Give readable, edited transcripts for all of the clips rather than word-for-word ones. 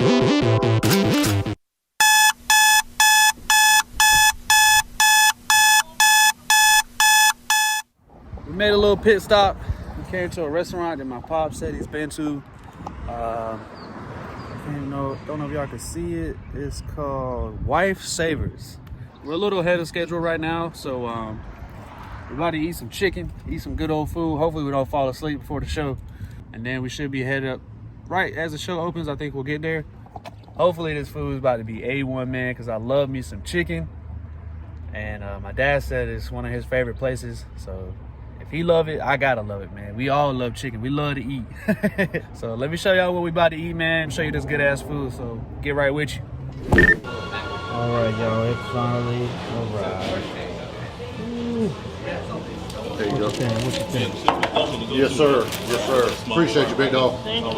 We made a little pit stop. We came to a restaurant that my pop said he's been to. Don't know if y'all can see it. It's called Wife Savers. We're a little ahead of schedule right now, so we're about to eat some chicken, eat some good old food. Hopefully we don't fall asleep before the show, and then we should be headed up right as the show opens. I think we'll get there. Hopefully this food is about to be A1, man, because I love me some chicken, and my dad said it's one of his favorite places, so if he love it, I gotta love it, man. We all love chicken. We love to eat. So let me show y'all what we about to eat, man. Show you this good ass food, so get right with you. All right, y'all, it finally arrived. There you go. What you think? Yes, sir. Yes, sir. Appreciate you, big dog. Thank you.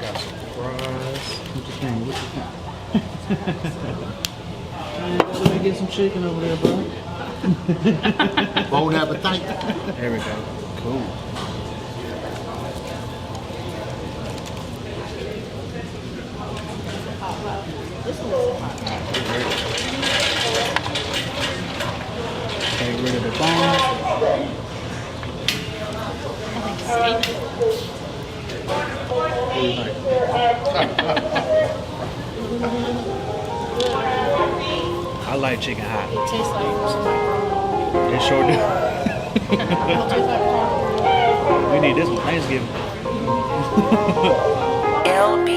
Got some fries. What you think? Man, let me get some chicken over there, bro. Bon appetit. There we go. Cool. Get rid of the bone. I like chicken hot. It tastes like It sure do. it tastes like corn. We need this one Thanksgiving. LB.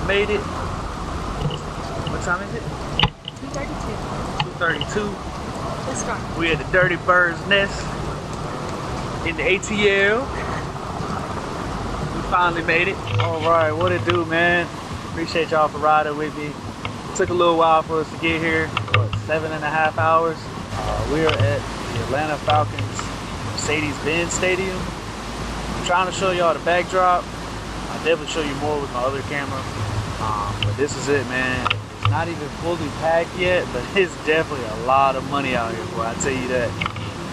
Made it. What time is it? 2:32. Let's go. We at the Dirty Bird's Nest in the ATL. We finally made it. All right, what it do, man? Appreciate y'all for riding with me. It took a little while for us to get here. What, 7.5 hours? We are at the Atlanta Falcons Mercedes-Benz Stadium. I'm trying to show y'all the backdrop. I'll definitely show you more with my other camera. But this is it, man. It's not even fully packed yet, but it's definitely a lot of money out here, boy. I tell you that.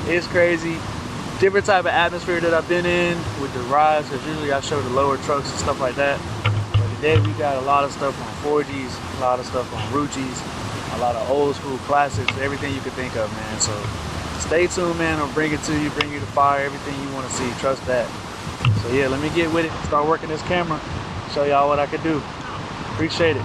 It's crazy. Different type of atmosphere that I've been in with the rides, because usually I show the lower trucks and stuff like that. But today we got a lot of stuff on 4Gs, a lot of stuff on Ruchis, a lot of old school classics, everything you could think of, man. So stay tuned, man. I'll bring it to you, bring you the fire, everything you want to see. Trust that. So yeah, let me get with it, start working this camera, show y'all what I could do. Appreciate it.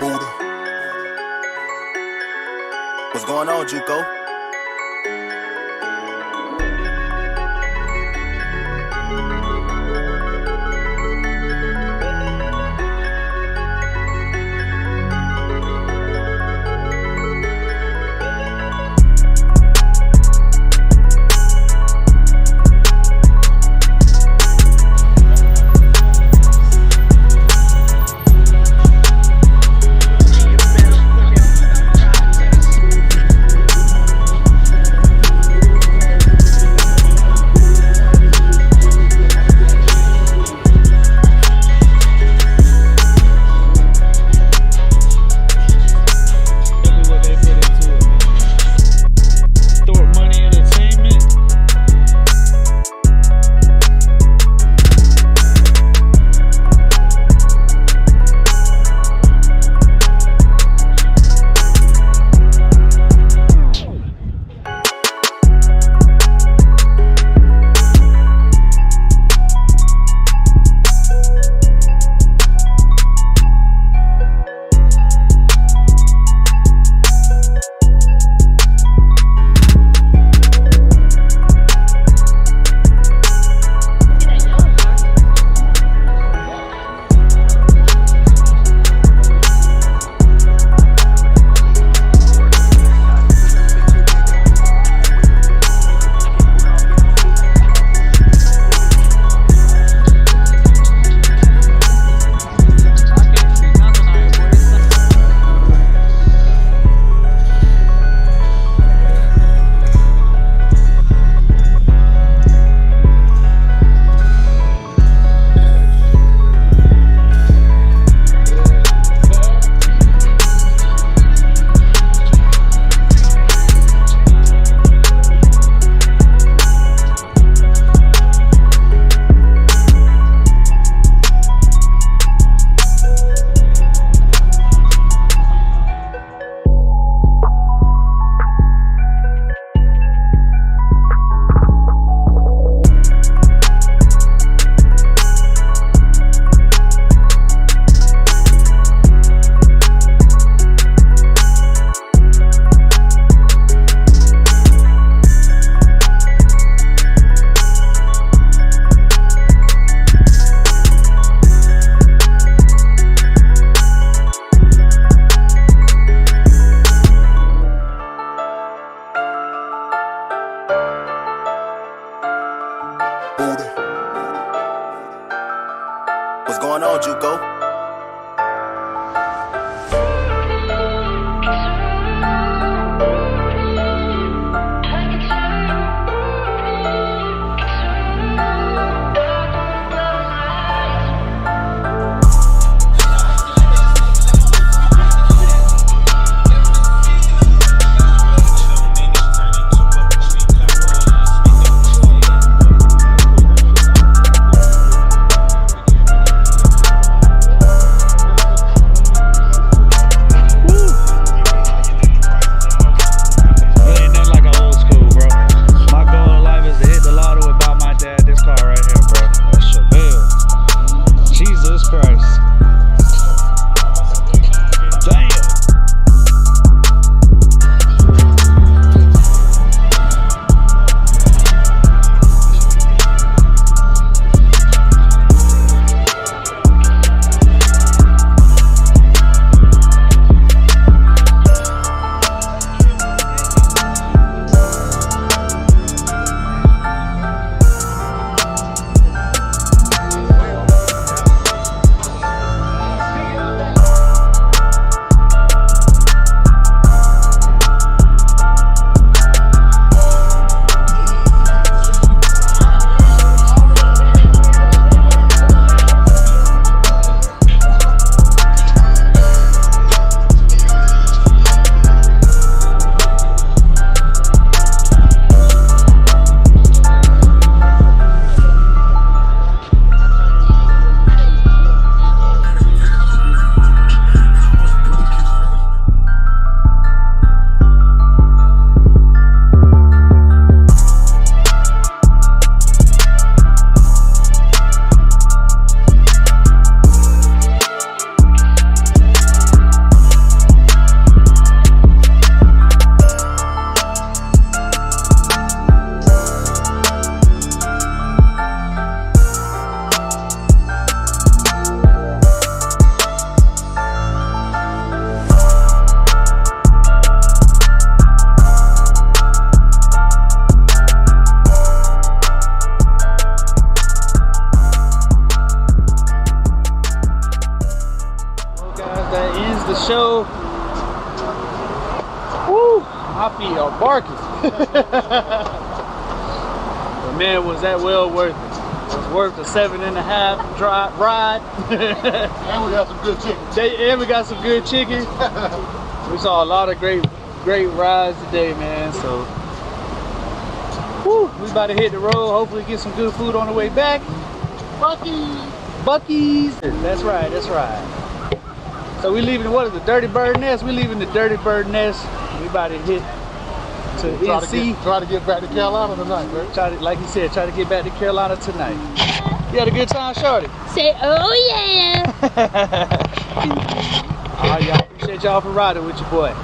Buddha. What's going on, Juco? show. Woo! My feet are barking. But man, was that well worth it? It was worth the 7.5 ride. And we got some good chicken. And we got some good chicken. We saw a lot of great rides today, man. So, woo, we about to hit the road. Hopefully get some good food on the way back. Bucky's. That's right, that's right. So we leaving, what is the Dirty Bird Nest? We leaving the Dirty Bird Nest. We about to hit to NC. Try to get back to Carolina tonight, right? Like you said, try to get back to Carolina tonight. You had a good time, shorty? Say, oh yeah. All right, y'all. Appreciate y'all for riding with your boy.